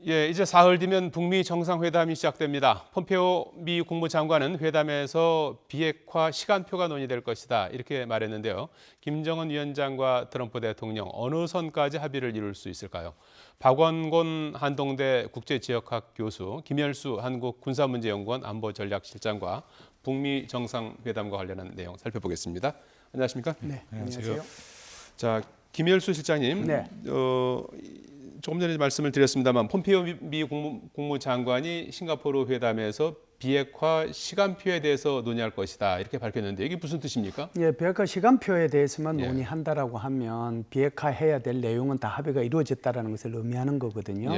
예, 이제 사흘 뒤면 북미 정상회담이 시작됩니다. 폼페오 미 국무장관은 회담에서 비핵화 시간표가 논의될 것이다 이렇게 말했는데요. 김정은 위원장과 트럼프 대통령 어느 선까지 합의를 이룰 수 있을까요? 박원곤 한동대 국제지역학 교수, 김열수 한국군사문제연구원 안보전략실장과 북미 정상회담과 관련한 내용 살펴보겠습니다. 안녕하십니까? 네, 안녕하세요. 자, 김열수 실장님. 네. 조금 전에 말씀을 드렸습니다만 폼페이오 미 국무장관이 싱가포르 회담에서 비핵화 시간표에 대해서 논의할 것이다 이렇게 밝혔는데 이게 무슨 뜻입니까? 예, 비핵화 시간표에 대해서만 예. 논의한다라고 하면 비핵화해야 될 내용은 다 합의가 이루어졌다라는 것을 의미하는 거거든요.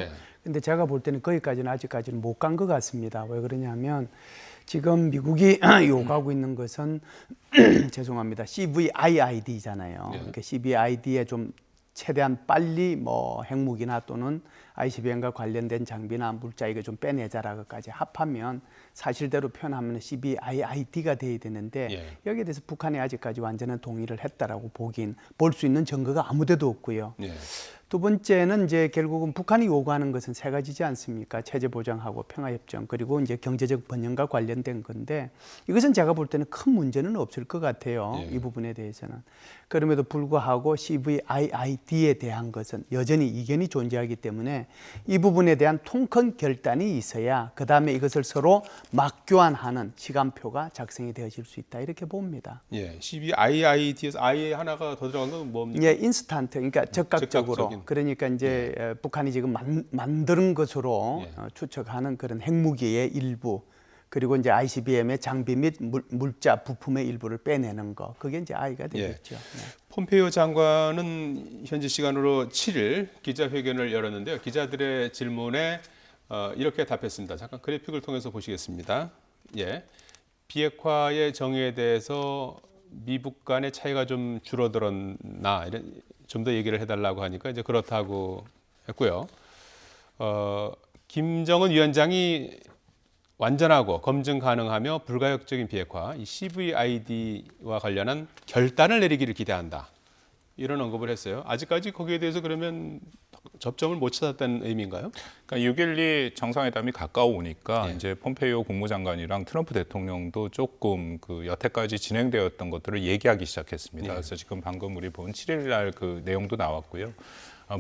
그런데 제가 볼 때는 거기까지는 아직까지는 못 간 것 같습니다. 왜 그러냐면 지금 미국이 요구하고 있는 것은 죄송합니다. CVIID잖아요. 그러니까 CVID에 좀 최대한 빨리 뭐 핵무기나 또는 ICBM과 관련된 장비나 물자 이거 좀 빼내자라고까지 합하면 사실대로 표현하면 CVIID가 돼야 되는데 여기에 대해서 북한이 아직까지 완전한 동의를 했다라고 볼 수 있는 증거가 아무데도 없고요. 두 번째는 이제 결국은 북한이 요구하는 것은 세 가지지 않습니까? 체제 보장하고 평화협정 그리고 이제 경제적 번영과 관련된 건데 이것은 제가 볼 때는 큰 문제는 없을 것 같아요. 이 부분에 대해서는. 그럼에도 불구하고 CVIID에 대한 것은 여전히 이견이 존재하기 때문에 이 부분에 대한 통큰 결단이 있어야 그다음에 이것을 서로 맞교환하는 시간표가 작성이 되어질 수 있다 이렇게 봅니다. 예, CVIID에서 I 하나가 더 들어간 건 뭡니까? 예, 인스턴트, 그러니까 적극적으로. 그러니까 이제 북한이 지금 만드는 것으로 추측하는 그런 핵무기의 일부 그리고 이제 ICBM의 장비 및 물자 부품의 일부를 빼내는 거 그게 이제 I가 되겠죠. 폼페이오 장관은 현지 시간으로 7일 기자회견을 열었는데요. 기자들의 질문에 이렇게 답했습니다. 잠깐 그래픽을 통해서 보시겠습니다. 예, 비핵화의 정의에 대해서 미북 간의 차이가 좀 줄어들었나 좀 더 얘기를 해달라고 하니까 이제 그렇다고 했고요. 김정은 위원장이 완전하고 검증 가능하며 불가역적인 비핵화, 이 CVID와 관련한 결단을 내리기를 기대한다. 이런 언급을 했어요. 아직까지 거기에 대해서 그러면 접점을 못 찾았다는 의미인가요? 그러니까 6.12 정상회담이 가까워오니까 이제 폼페이오 국무장관이랑 트럼프 대통령도 조금 그 여태까지 진행되었던 것들을 얘기하기 시작했습니다. 그래서 지금 방금 우리 본 7일 날 그 내용도 나왔고요.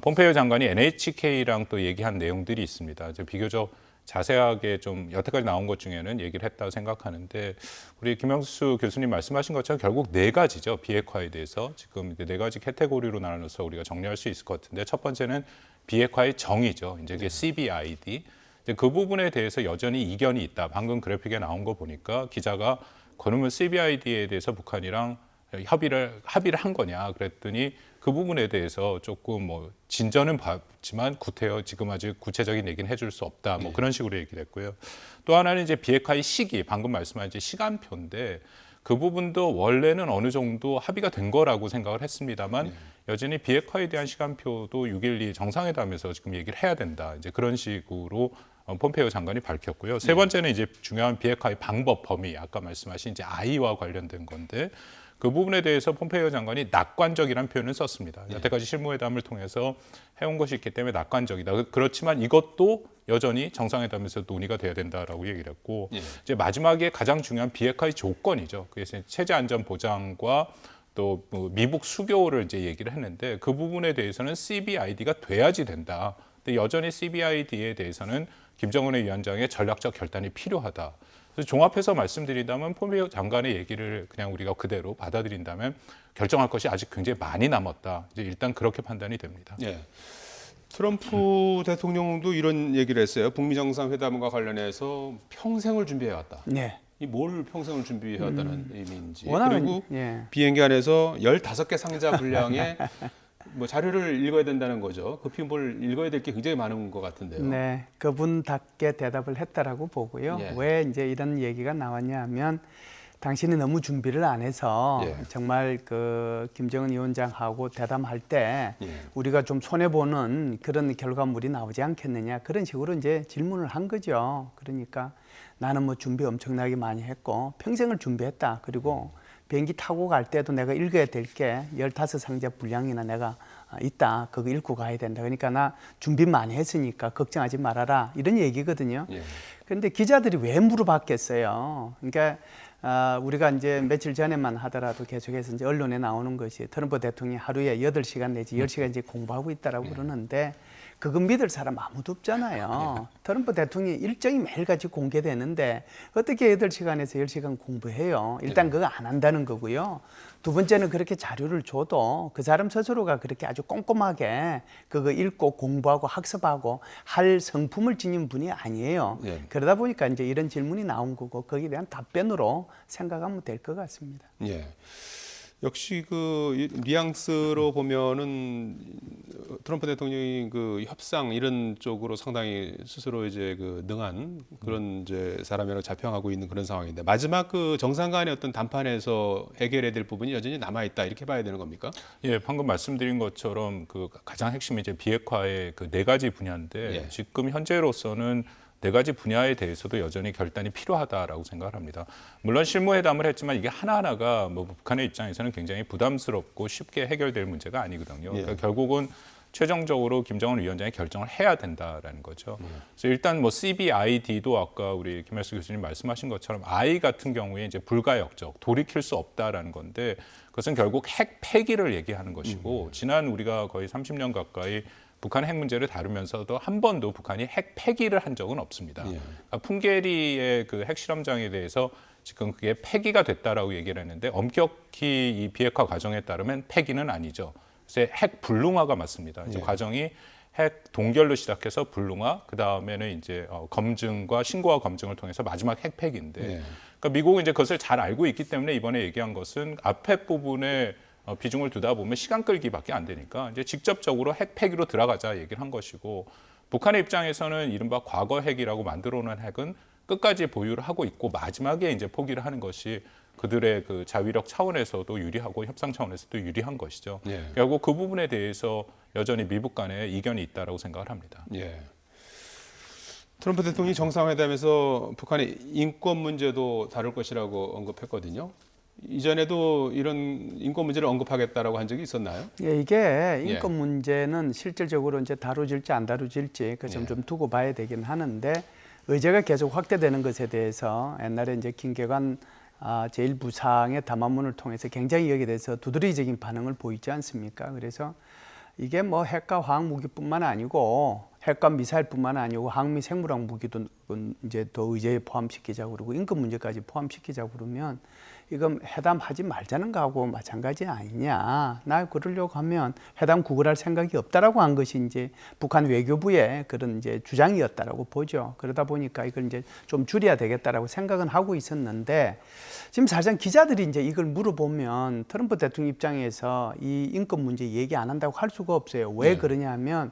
폼페이오 장관이 NHK랑 또 얘기한 내용들이 있습니다. 이제 비교적 자세하게 좀 여태까지 나온 것 중에는 얘기를 했다고 생각하는데 우리 김영수 교수님 말씀하신 것처럼 결국 네 가지죠. 비핵화에 대해서 지금 이제 네 가지 카테고리로 나눠서 우리가 정리할 수 있을 것 같은데 첫 번째는 비핵화의 정의죠. 이제 그게 CVID. 이제 그 부분에 대해서 여전히 이견이 있다. 방금 그래픽에 나온 거 보니까 기자가 그러면 CVID에 대해서 북한이랑 합의를 한 거냐 그랬더니 그 부분에 대해서 조금 뭐 진전은 봤지만 구태여 지금 아직 구체적인 얘기는 해줄 수 없다 뭐 그런 식으로 얘기를 했고요. 또 하나는 이제 비핵화의 시기 방금 말씀하신 시간표인데 그 부분도 원래는 어느 정도 합의가 된 거라고 생각을 했습니다만 여전히 비핵화에 대한 시간표도 6.12 정상회담에서 지금 얘기를 해야 된다 이제 그런 식으로 폼페이오 장관이 밝혔고요. 세 번째는 이제 중요한 비핵화의 방법 범위 아까 말씀하신 이제 I와 관련된 건데. 그 부분에 대해서 폼페이오 장관이 낙관적이라는 표현을 썼습니다. 여태까지 실무회담을 통해서 해온 것이 있기 때문에 낙관적이다. 그렇지만 이것도 여전히 정상회담에서 논의가 돼야 된다라고 얘기를 했고 이제 마지막에 가장 중요한 비핵화의 조건이죠. 그래서 체제 안전 보장과 또 미북 수교를 이제 얘기를 했는데 그 부분에 대해서는 CVID가 돼야지 된다. 근데 여전히 CVID에 대해서는 김정은 위원장의 전략적 결단이 필요하다. 그래서 종합해서 말씀드린다면 폼페이오 장관의 얘기를 그냥 우리가 그대로 받아들인다면 결정할 것이 아직 굉장히 많이 남았다. 이제 일단 그렇게 판단이 됩니다. 트럼프 대통령도 이런 얘기를 했어요. 북미 정상회담과 관련해서 평생을 준비해왔다. 이 뭘 평생을 준비해왔다는 의미인지. 그리고 비행기 안에서 15개 상자 분량의 뭐 자료를 읽어야 된다는 거죠. 급히 뭘 읽어야 될 게 굉장히 많은 것 같은데요. 네, 그분답게 대답을 했다라고 보고요. 왜 이제 이런 얘기가 나왔냐 하면 당신이 너무 준비를 안 해서 정말 그 김정은 위원장하고 대담할 때 우리가 좀 손해보는 그런 결과물이 나오지 않겠느냐 그런 식으로 이제 질문을 한 거죠. 그러니까 나는 뭐 준비 엄청나게 많이 했고 평생을 준비했다. 그리고 비행기 타고 갈 때도 내가 읽어야 될 게 15상자 분량이나 내가 있다. 그거 읽고 가야 된다. 그러니까 나 준비 많이 했으니까 걱정하지 말아라. 이런 얘기거든요. 예. 그런데 기자들이 왜 물어봤겠어요? 그러니까 우리가 이제 며칠 전에만 하더라도 계속해서 이제 언론에 나오는 것이 트럼프 대통령이 하루에 8시간 내지 10시간 이제 공부하고 있다라고 그러는데 그건 믿을 사람 아무도 없잖아요. 트럼프 대통령이 일정이 매일같이 공개되는데 어떻게 8시간에서 10시간 공부해요? 일단 그거 안 한다는 거고요. 두 번째는 그렇게 자료를 줘도 그 사람 스스로가 그렇게 아주 꼼꼼하게 그거 읽고 공부하고 학습하고 할 성품을 지닌 분이 아니에요. 예. 그러다 보니까 이제 이런 질문이 나온 거고 거기에 대한 답변으로 생각하면 될 것 같습니다. 예. 역시 그 뉘앙스로 보면은 트럼프 대통령이 그 협상 이런 쪽으로 상당히 스스로 이제 그 능한 그런 이제 사람이라고 자평하고 있는 그런 상황인데 마지막 그 정상 간의 어떤 담판에서 해결해야 될 부분이 여전히 남아 있다 이렇게 봐야 되는 겁니까? 예, 방금 말씀드린 것처럼 그 가장 핵심이 이제 비핵화의 그 4가지 분야인데 예. 지금 현재로서는 4가지 분야에 대해서도 여전히 결단이 필요하다라고 생각을 합니다. 물론 실무회담을 했지만 이게 하나하나가 뭐 북한의 입장에서는 굉장히 부담스럽고 쉽게 해결될 문제가 아니거든요. 예. 그러니까 결국은 최종적으로 김정은 위원장이 결정을 해야 된다라는 거죠. 그래서 일단 뭐 CBID도 아까 우리 김할수 교수님 말씀하신 것처럼 I 같은 경우에 이제 불가역적, 돌이킬 수 없다라는 건데 그것은 결국 핵 폐기를 얘기하는 것이고 지난 우리가 거의 30년 가까이 북한 핵 문제를 다루면서도 한 번도 북한이 핵 폐기를 한 적은 없습니다. 예. 그러니까 풍계리의 그 핵실험장에 대해서 지금 그게 폐기가 됐다라고 얘기를 했는데 엄격히 이 비핵화 과정에 따르면 폐기는 아니죠. 그래서 핵 불능화가 맞습니다. 이제 예. 과정이 핵 동결로 시작해서 불능화, 그 다음에는 이제 검증과 신고와 검증을 통해서 마지막 핵 폐기인데, 예. 그러니까 미국은 이제 그것을 잘 알고 있기 때문에 이번에 얘기한 것은 앞에 부분에 비중을 두다 보면 시간 끌기밖에 안 되니까 이제 직접적으로 핵 폐기로 들어가자 얘기를 한 것이고 북한의 입장에서는 이른바 과거 핵이라고 만들어 놓은 핵은 끝까지 보유를 하고 있고 마지막에 이제 포기를 하는 것이 그들의 그 자위력 차원에서도 유리하고 협상 차원에서도 유리한 것이죠. 예. 결국 그 부분에 대해서 여전히 미북 간에 이견이 있다라고 생각을 합니다. 예. 트럼프 대통령이 정상회담에서 북한의 인권 문제도 다룰 것이라고 언급했거든요. 이전에도 이런 인권 문제를 언급하겠다라고 한 적이 있었나요? 예, 이게 예. 인권 문제는 실질적으로 이제 다루질지 안 다루질지 그 점 좀 두고 봐야 되긴 하는데 의제가 계속 확대되는 것에 대해서 옛날에 이제 김계관 제1부상의 담화문을 통해서 굉장히 여기에 대해서 두드러기적인 반응을 보이지 않습니까? 그래서 이게 뭐 핵과 화학 무기뿐만 아니고 핵과 미사일뿐만 아니고 항미 생물학 무기도 이제 더 의제에 포함시키자고 그러고 인권 문제까지 포함시키자고 그러면 이건 회담하지 말자는 거하고 마찬가지 아니냐. 나 그러려고 하면 회담 구걸할 생각이 없다라고 한 것이 이제 북한 외교부의 그런 이제 주장이었다라고 보죠. 그러다 보니까 이걸 이제 좀 줄여야 되겠다라고 생각은 하고 있었는데 지금 사실상 기자들이 이제 이걸 물어보면 트럼프 대통령 입장에서 이 인권 문제 얘기 안 한다고 할 수가 없어요. 왜 그러냐면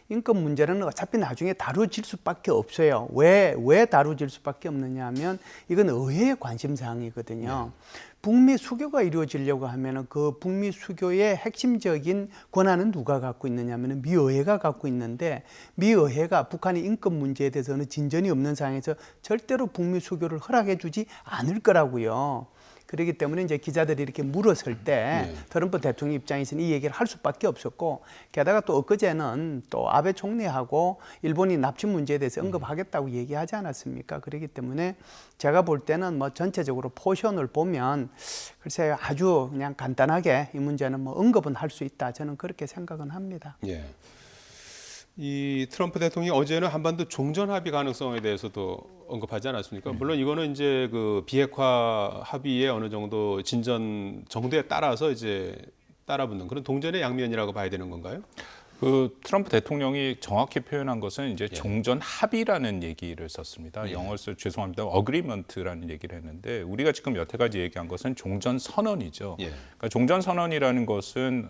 인권 문제는 어차피 나중에 다루어질 수밖에 없어요. 왜 다루어질 수밖에 없느냐 하면 이건 의회의 관심사항이거든요. 북미 수교가 이루어지려고 하면 그 북미 수교의 핵심적인 권한은 누가 갖고 있느냐 하면 미의회가 갖고 있는데 미의회가 북한의 인권 문제에 대해서는 진전이 없는 상황에서 절대로 북미 수교를 허락해 주지 않을 거라고요. 그렇기 때문에 이제 기자들이 이렇게 물었을 때 트럼프 대통령 입장에서는 이 얘기를 할 수밖에 없었고 게다가 또 엊그제는 또 아베 총리하고 일본이 납치 문제에 대해서 언급하겠다고 얘기하지 않았습니까? 그렇기 때문에 제가 볼 때는 뭐 전체적으로 포션을 보면 글쎄요 아주 그냥 간단하게 이 문제는 뭐 언급은 할 수 있다. 저는 그렇게 생각은 합니다. 예. 이 트럼프 대통령이 어제는 한반도 종전 합의 가능성에 대해서도 언급하지 않았습니까? 물론 이거는 이제 그 비핵화 합의의 어느 정도 진전 정도에 따라서 이제 따라붙는 그런 동전의 양면이라고 봐야 되는 건가요? 그 트럼프 대통령이 정확히 표현한 것은 이제 종전 합의라는 얘기를 썼습니다. 영어로 죄송합니다. agreement라는 얘기를 했는데 우리가 지금 여태까지 얘기한 것은 종전 선언이죠. 그러니까 종전 선언이라는 것은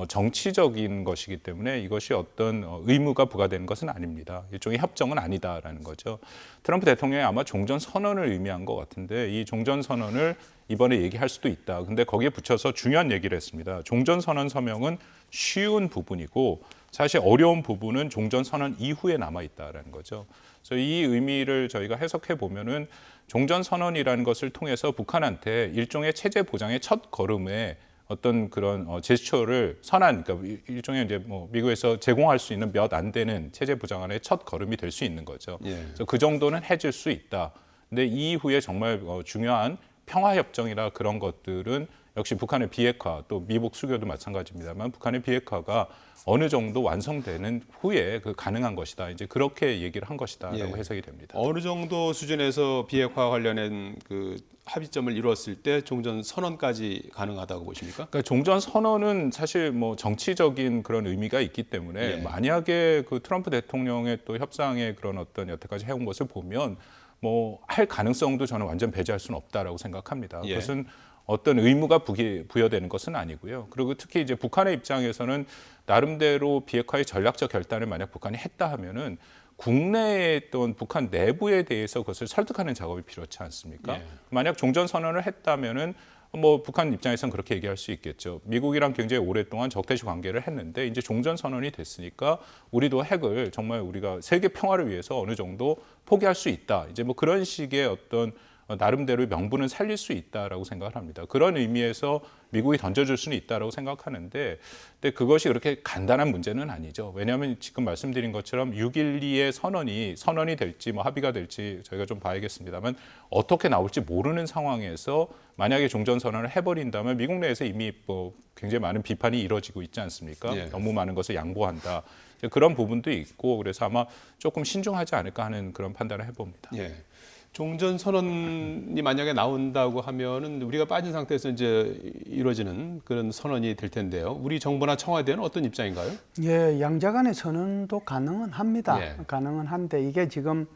정치적인 것이기 때문에 이것이 어떤 의무가 부과되는 것은 아닙니다. 일종의 협정은 아니다라는 거죠. 트럼프 대통령이 아마 종전 선언을 의미한 것 같은데 이 종전 선언을 이번에 얘기할 수도 있다. 근데 거기에 붙여서 중요한 얘기를 했습니다. 종전 선언 서명은 쉬운 부분이고 사실 어려운 부분은 종전 선언 이후에 남아 있다라는 거죠. 그래서 이 의미를 저희가 해석해 보면은 종전 선언이라는 것을 통해서 북한한테 일종의 체제 보장의 첫 걸음에 어떤 그런 제스처를 선한, 그러니까 일종의 이제 뭐 미국에서 제공할 수 있는 몇 안 되는 체제 부장안의 첫 걸음이 될 수 있는 거죠. 예. 그래서 그 정도는 해줄 수 있다. 근데 이후에 정말 중요한 평화 협정이나 그런 것들은 역시 북한의 비핵화, 또 미북 수교도 마찬가지입니다만 북한의 비핵화가 어느 정도 완성되는 후에 그 가능한 것이다. 이제 그렇게 얘기를 한 것이다라고 예. 해석이 됩니다. 어느 정도 수준에서 비핵화 관련된 그 합의점을 이뤘을 때 종전 선언까지 가능하다고 보십니까? 그러니까 종전 선언은 사실 뭐 정치적인 그런 의미가 있기 때문에 예. 만약에 그 트럼프 대통령의 또 협상의 그런 어떤 여태까지 해온 것을 보면 뭐 할 가능성도 저는 완전 배제할 수는 없다라고 생각합니다. 예. 그것은 어떤 의무가 부여되는 것은 아니고요. 그리고 특히 이제 북한의 입장에서는 나름대로 비핵화의 전략적 결단을 만약 북한이 했다 하면은 국내에 있던 북한 내부에 대해서 그것을 설득하는 작업이 필요하지 않습니까? 예. 만약 종전 선언을 했다면은 뭐 북한 입장에서는 그렇게 얘기할 수 있겠죠. 미국이랑 굉장히 오랫동안 적대시 관계를 했는데 이제 종전 선언이 됐으니까 우리도 핵을 정말 우리가 세계 평화를 위해서 어느 정도 포기할 수 있다. 이제 뭐 그런 식의 어떤 나름대로 명분은 살릴 수 있다라고 생각을 합니다. 그런 의미에서 미국이 던져줄 수는 있다라고 생각하는데, 근데 그것이 그렇게 간단한 문제는 아니죠. 왜냐하면 지금 말씀드린 것처럼 6.12의 선언이 될지 뭐 합의가 될지 저희가 좀 봐야겠습니다만 어떻게 나올지 모르는 상황에서 만약에 종전 선언을 해버린다면 미국 내에서 이미 뭐 굉장히 많은 비판이 이뤄지고 있지 않습니까? 예. 너무 많은 것을 양보한다. 그런 부분도 있고 그래서 아마 조금 신중하지 않을까 하는 그런 판단을 해봅니다. 예. 종전 선언이 만약에 나온다고 하면은 우리가 빠진 상태에서 이제 이루어지는 그런 선언이 될 텐데요. 우리 정부나 청와대는 어떤 입장인가요? 예, 양자 간의 선언도 가능은 합니다. 예. 가능은 한데 이게 지금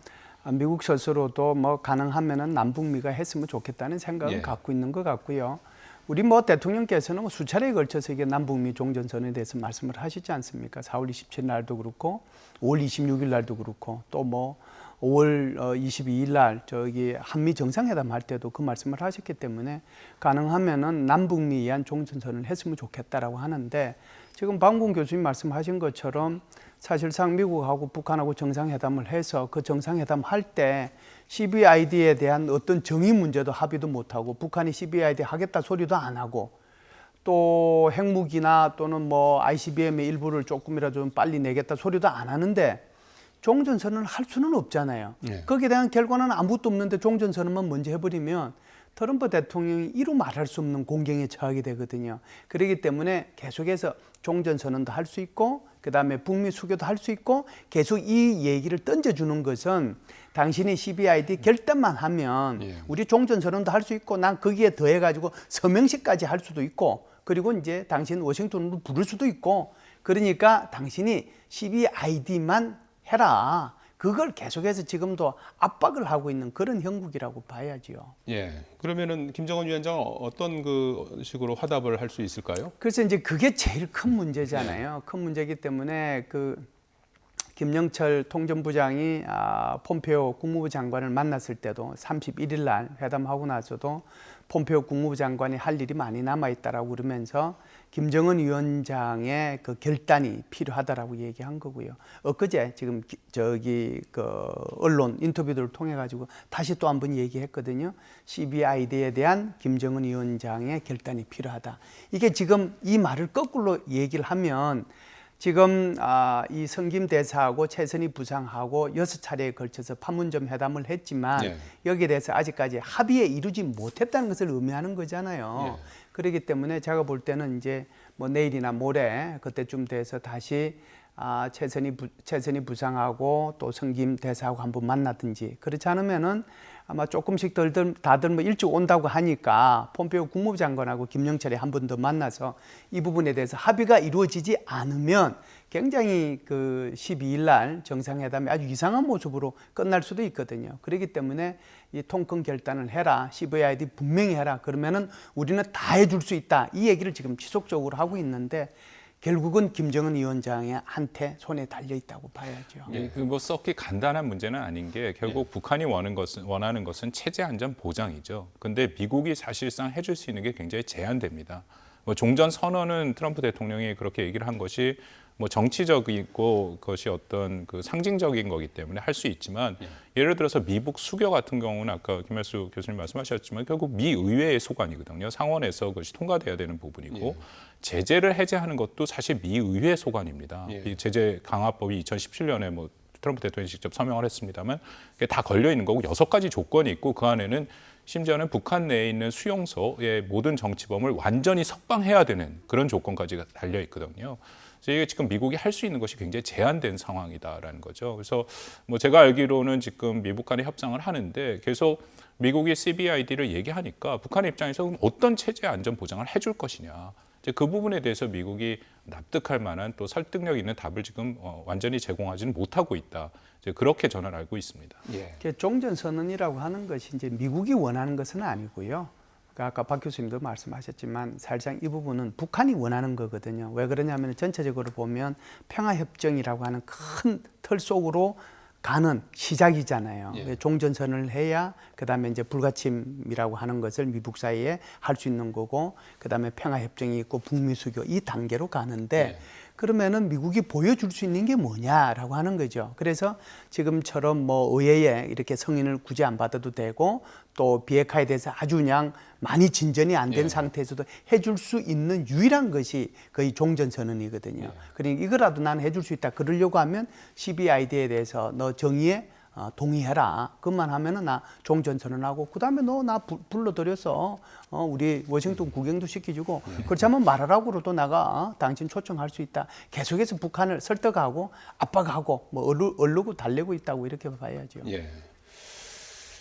미국 스스로도 뭐 가능하면은 남북미가 했으면 좋겠다는 생각을 예. 갖고 있는 것 같고요. 우리 뭐 대통령께서는 뭐 수차례에 걸쳐서 이게 남북미 종전선언에 대해서 말씀을 하시지 않습니까? 4월 27일 날도 그렇고 5월 26일 날도 그렇고 또 뭐 5월 22일 날 저기 한미 정상회담 할 때도 그 말씀을 하셨기 때문에 가능하면은 남북미 위한 종전선언을 했으면 좋겠다라고 하는데 지금 박문권 교수님 말씀하신 것처럼 사실상 미국하고 북한하고 정상회담을 해서 그 정상회담 할 때 CVID에 대한 어떤 정의 문제도 합의도 못하고 북한이 CVID 하겠다 소리도 안 하고 또 핵무기나 또는 뭐 ICBM의 일부를 조금이라도 좀 빨리 내겠다 소리도 안 하는데 종전선언을 할 수는 없잖아요. 네. 거기에 대한 결과는 아무것도 없는데 종전선언만 먼저 해버리면 트럼프 대통령이 이루 말할 수 없는 공경에 처하게 되거든요. 그렇기 때문에 계속해서 종전선언도 할 수 있고 그다음에 북미 수교도 할 수 있고 계속 이 얘기를 던져주는 것은 당신이 CVID 결단만 하면 예. 우리 종전선언도 할 수 있고 난 거기에 더해가지고 서명식까지 할 수도 있고 그리고 이제 당신 워싱턴으로 부를 수도 있고 그러니까 당신이 CVID만 해라. 그걸 계속해서 지금도 압박을 하고 있는 그런 형국이라고 봐야지요. 예. 그러면은 김정은 위원장은 어떤 그 식으로 화답을 할 수 있을까요? 그래서 이제 그게 제일 큰 문제잖아요. 큰 문제이기 때문에 그 김영철 통전부장이 폼페오 국무부 장관을 만났을 때도 31일 날 회담하고 나서도 폼페오 국무부 장관이 할 일이 많이 남아 있다라고 그러면서 김정은 위원장의 그 결단이 필요하다라고 얘기한 거고요. 엊그제 지금 저기 그 언론 인터뷰들을 통해 가지고 다시 또 한번 얘기했거든요. CVID에 대한 김정은 위원장의 결단이 필요하다. 이게 지금 이 말을 거꾸로 얘기를 하면 지금 이 성김 대사하고 최선희 부상하고 6차례에 걸쳐서 판문점 회담을 했지만 네. 여기에 대해서 아직까지 합의에 이루지 못했다는 것을 의미하는 거잖아요. 네. 그렇기 때문에 제가 볼 때는 이제 뭐 내일이나 모레 그때쯤 돼서 다시 최선희 부상하고 또 성김 대사하고 한번 만나든지 그렇지 않으면은 아마 조금씩 다들 뭐 일찍 온다고 하니까 폼페오 국무부 장관하고 김영철이 한 번 더 만나서 이 부분에 대해서 합의가 이루어지지 않으면 굉장히 그 12일 날 정상회담이 아주 이상한 모습으로 끝날 수도 있거든요. 그렇기 때문에 이 통큰 결단을 해라. CVID 분명히 해라. 그러면은 우리는 다 해줄 수 있다. 이 얘기를 지금 지속적으로 하고 있는데 결국은 김정은 위원장한테 손에 달려 있다고 봐야죠. 예, 그 썩히 간단한 문제는 아닌 게 결국 북한이 원하는 것은 체제 안전 보장이죠. 근데 미국이 사실상 해줄 수 있는 게 굉장히 제한됩니다. 뭐 종전 선언은 트럼프 대통령이 그렇게 얘기를 한 것이 뭐 정치적이고 그것이 어떤 그 상징적인 거기 때문에 할 수 있지만 예를 들어서 미북 수교 같은 경우는 아까 김말수 교수님 말씀하셨지만 결국 미 의회의 소관이거든요. 상원에서 그것이 통과돼야 되는 부분이고 제재를 해제하는 것도 사실 미 의회 소관입니다. 이 제재 강화법이 2017년에 뭐 트럼프 대통령이 직접 서명을 했습니다만 그게 다 걸려 있는 거고 6가지 조건이 있고 그 안에는 심지어는 북한 내에 있는 수용소의 모든 정치범을 완전히 석방해야 되는 그런 조건까지 달려 있거든요. 그래서 이게 지금 미국이 할 수 있는 것이 굉장히 제한된 상황이다라는 거죠. 그래서 뭐 제가 알기로는 지금 미북 간의 협상을 하는데 계속 미국이 CBID를 얘기하니까 북한의 입장에서 그럼 어떤 체제 안전 보장을 해줄 것이냐. 이제 그 부분에 대해서 미국이 납득할 만한 또 설득력 있는 답을 지금 완전히 제공하지는 못하고 있다. 이제 그렇게 저는 알고 있습니다. 종전선언이라고 하는 것이 이제 미국이 원하는 것은 아니고요. 그러니까 아까 박 교수님도 말씀하셨지만 사실상 이 부분은 북한이 원하는 거거든요. 왜 그러냐면 전체적으로 보면 평화협정이라고 하는 큰 틀 속으로 가는 시작이잖아요. 종전선언을 해야 그다음에 이제 불가침이라고 하는 것을 미북 사이에 할 수 있는 거고 그다음에 평화협정이 있고 북미 수교 이 단계로 가는데 그러면은 미국이 보여줄 수 있는 게 뭐냐라고 하는 거죠. 그래서 지금처럼 뭐 의회에 이렇게 승인을 굳이 안 받아도 되고 또 비핵화에 대해서 아주 그냥 많이 진전이 안 된 상태에서도 해줄 수 있는 유일한 것이 거의 종전선언이거든요. 그러니까 이거라도 나는 해줄 수 있다. 그러려고 하면 CBID에 대해서 너 정의에 동의해라. 그것만 하면은 나 종전선언하고 그다음에 너 나 불러들여서 우리 워싱턴 구경도 시켜주고 그렇다면 말하라고도 나가 당신 초청할 수 있다. 계속해서 북한을 설득하고 압박하고 뭐 얼르고 달래고 있다고 이렇게 봐야죠.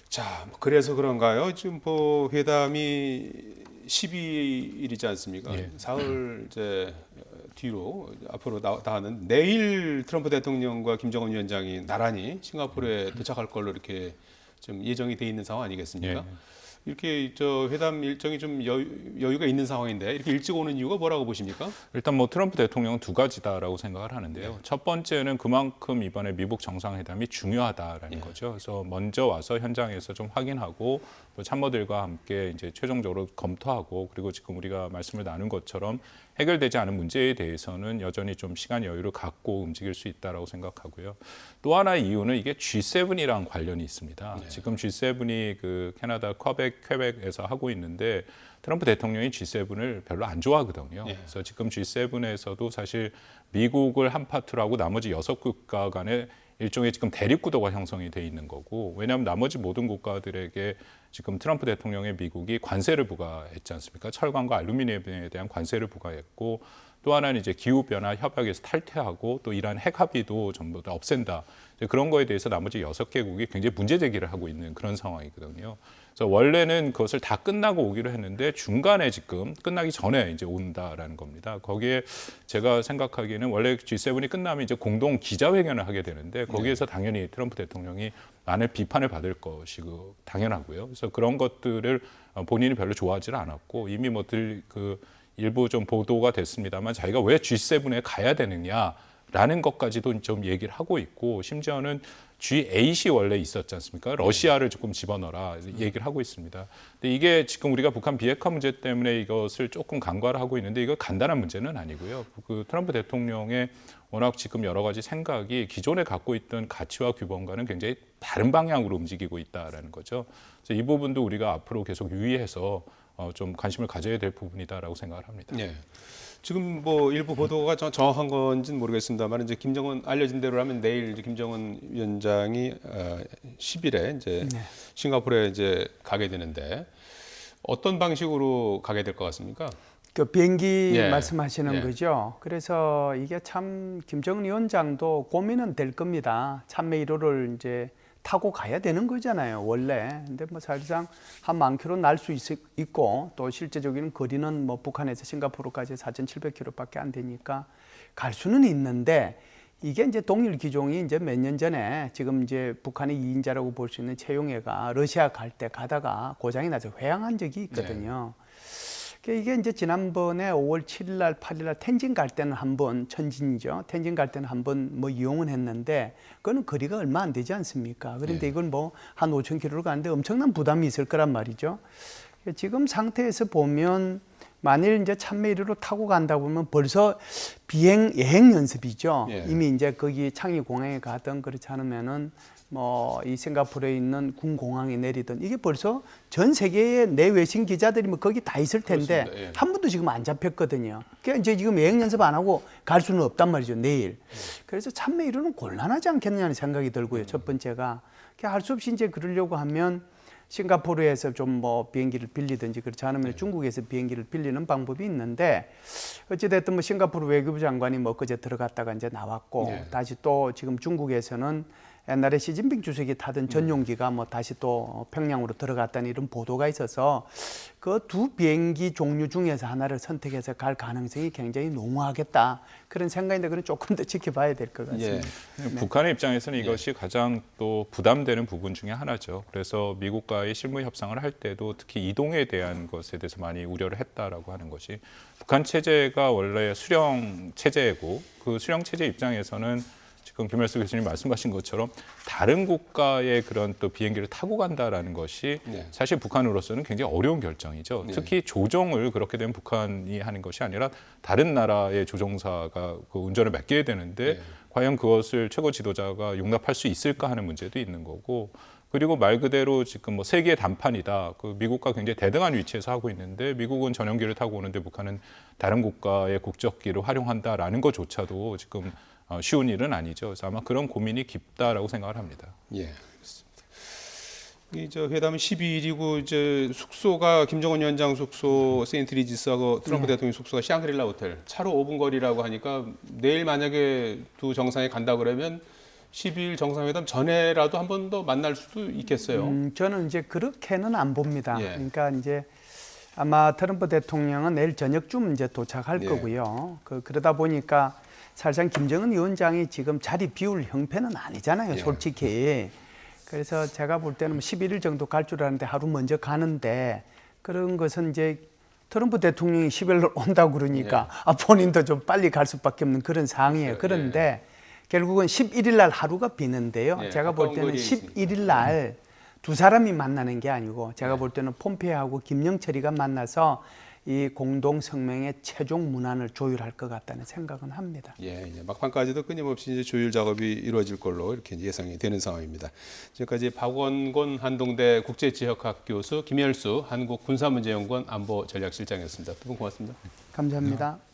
자, 그래서 그런가요? 지금 뭐 회담이 12일이지 않습니까? 사흘 이제 뒤로 앞으로 나가는 내일 트럼프 대통령과 김정은 위원장이 나란히 싱가포르에 도착할 걸로 이렇게 좀 예정이 돼 있는 상황 아니겠습니까? 이렇게 저 회담 일정이 좀 여유가 있는 상황인데 이렇게 일찍 오는 이유가 뭐라고 보십니까? 일단 뭐 트럼프 대통령은 두 가지다라고 생각을 하는데요. 첫 번째는 그만큼 이번에 미북 정상회담이 중요하다라는 거죠. 그래서 먼저 와서 현장에서 좀 확인하고 또 참모들과 함께 이제 최종적으로 검토하고 그리고 지금 우리가 말씀을 나눈 것처럼 해결되지 않은 문제에 대해서는 여전히 좀 시간 여유를 갖고 움직일 수 있다라고 생각하고요. 또 하나의 이유는 이게 G7이랑 관련이 있습니다. 지금 G7이 그 캐나다 퀘벡에서 하고 있는데 트럼프 대통령이 G7을 별로 안 좋아하거든요. 그래서 지금 G7에서도 사실 미국을 한 파트로 하고 나머지 6국가 간에 일종의 지금 대립구도가 형성이 돼 있는 거고 왜냐하면 나머지 모든 국가들에게 지금 트럼프 대통령의 미국이 관세를 부과했지 않습니까? 철강과 알루미늄에 대한 관세를 부과했고 또 하나는 이제 기후변화 협약에서 탈퇴하고 또 이란 핵 합의도 전부 다 없앤다. 그런 거에 대해서 나머지 6개국이 굉장히 문제 제기를 하고 있는 그런 상황이거든요. 그래서 원래는 그것을 다 끝나고 오기로 했는데 중간에 지금 끝나기 전에 이제 온다라는 겁니다. 거기에 제가 생각하기에는 원래 G7이 끝나면 이제 공동 기자회견을 하게 되는데 거기에서 당연히 트럼프 대통령이 많은 비판을 받을 것이고 당연하고요. 그래서 그런 것들을 본인이 별로 좋아하지는 않았고 이미 그 일부 좀 보도가 됐습니다만 자기가 왜 G7에 가야 되느냐라는 것까지도 좀 얘기를 하고 있고 심지어는 G8이 원래 있었지 않습니까? 러시아를 조금 집어넣어라 얘기를 하고 있습니다. 근데 이게 지금 우리가 북한 비핵화 문제 때문에 이것을 조금 간과를 하고 있는데 이거 간단한 문제는 아니고요. 그 트럼프 대통령의 워낙 지금 여러 가지 생각이 기존에 갖고 있던 가치와 규범과는 굉장히 다른 방향으로 움직이고 있다라는 거죠. 그래서 이 부분도 우리가 앞으로 계속 유의해서 좀 관심을 가져야 될 부분이다라고 생각을 합니다. 지금 뭐 일부 보도가 정확한 건지는 모르겠습니다만 이제 김정은 알려진 대로라면 내일 이제 김정은 위원장이 10일에 이제 싱가포르에 이제 가게 되는데 어떤 방식으로 가게 될 것 같습니까? 그 비행기 말씀하시는 거죠. 그래서 이게 참 김정은 위원장도 고민은 될 겁니다. 참매 1호를 이제 타고 가야 되는 거잖아요, 원래. 근데 뭐 사실상 한 10,000km 날 수 있고 또 실제적인 거리는 뭐 북한에서 싱가포르까지 4,700km밖에 안 되니까 갈 수는 있는데 이게 이제 동일 기종이 이제 몇 년 전에 지금 이제 북한의 2인자라고 볼 수 있는 최용해가 러시아 갈 때 가다가 고장이 나서 회항한 적이 있거든요. 이게 이제 지난번에 5월 7일 날, 8일 날 텐진 갈 때는 한번 천진이죠. 텐진 갈 때는 한번 뭐 이용은 했는데 그거는 거리가 얼마 안 되지 않습니까? 그런데 이건 뭐 한 5,000km를 가는데 엄청난 부담이 있을 거란 말이죠. 지금 상태에서 보면 만일 이제 참매 1호로 타고 간다 보면 벌써 예행 연습이죠. 예. 이미 이제 거기 창의 공항에 가든 그렇지 않으면은 뭐 이 싱가포르에 있는 군 공항에 내리든 이게 벌써 전 세계의 내 외신 기자들이 뭐 거기 다 있을 텐데 그렇습니다. 예. 한 분도 지금 안 잡혔거든요. 그러니까 이제 지금 예행 연습 안 하고 갈 수는 없단 말이죠, 내일. 그래서 참매 1호는 곤란하지 않겠느냐는 생각이 들고요. 첫 번째가 할 수 없이 이제 그러려고 하면 싱가포르에서 좀 뭐 비행기를 빌리든지 그렇지 않으면 중국에서 비행기를 빌리는 방법이 있는데 어찌됐든 뭐 싱가포르 외교부 장관이 뭐 그제 들어갔다가 이제 나왔고 네. 다시 또 지금 중국에서는 옛날에 시진핑 주석이 타던 전용기가 뭐 다시 또 평양으로 들어갔다는 이런 보도가 있어서 그 두 비행기 종류 중에서 하나를 선택해서 갈 가능성이 굉장히 농후하겠다 그런 생각인데 그건 조금 더 지켜봐야 될 것 같습니다. 예. 북한의 입장에서는 이것이 가장 또 부담되는 부분 중에 하나죠. 그래서 미국과의 실무 협상을 할 때도 특히 이동에 대한 것에 대해서 많이 우려를 했다라고 하는 것이 북한 체제가 원래 수령 체제고 그 수령 체제 입장에서는 지금 김열수 교수님 말씀하신 것처럼 다른 국가의 그런 또 비행기를 타고 간다라는 것이 네. 사실 북한으로서는 굉장히 어려운 결정이죠. 네. 특히 조종을 그렇게 되면 북한이 하는 것이 아니라 다른 나라의 조종사가 그 운전을 맡게 되는데 네. 과연 그것을 최고 지도자가 용납할 수 있을까 하는 문제도 있는 거고 그리고 말 그대로 지금 뭐 세계의 단판이다. 그 미국과 굉장히 대등한 위치에서 하고 있는데 미국은 전용기를 타고 오는데 북한은 다른 국가의 국적기를 활용한다라는 것조차도 지금 쉬운 일은 아니죠. 그래서 아마 그런 고민이 깊다라고 생각을 합니다. 예, 그렇습니다. 이저 회담은 12일이고 이제 숙소가 김정은 위원장 숙소 세인트리지스하고 트럼프 대통령 숙소가 샹그릴라 호텔 차로 5분 거리라고 하니까 내일 만약에 두 정상이 간다 그러면 12일 정상회담 전에라도 한 번 더 만날 수도 있겠어요. 저는 이제 그렇게는 안 봅니다. 예. 그러니까 이제 아마 트럼프 대통령은 내일 저녁쯤 이제 도착할 예. 거고요. 그러다 보니까 사실상 김정은 위원장이 지금 자리 비울 형편은 아니잖아요, 예. 솔직히. 그래서 제가 볼 때는 11일 정도 갈 줄 아는데 하루 먼저 가는데 그런 것은 이제 트럼프 대통령이 10일 온다고 그러니까 본인도 좀 빨리 갈 수밖에 없는 그런 상황이에요. 그런데 결국은 11일 날 하루가 비는데요. 예, 제가 볼 때는 11일 날 두 사람이 만나는 게 아니고 제가 볼 때는 폼페이오하고 김영철이가 만나서 이 공동 성명의 최종 문안을 조율할 것 같다는 생각은 합니다. 예, 이제 막판까지도 끊임없이 이제 조율 작업이 이루어질 걸로 이렇게 예상이 되는 상황입니다. 지금까지 박원곤 한동대 국제지역학 교수, 김열수 한국군사문제연구원 안보전략실장이었습니다. 두 분 고맙습니다. 감사합니다.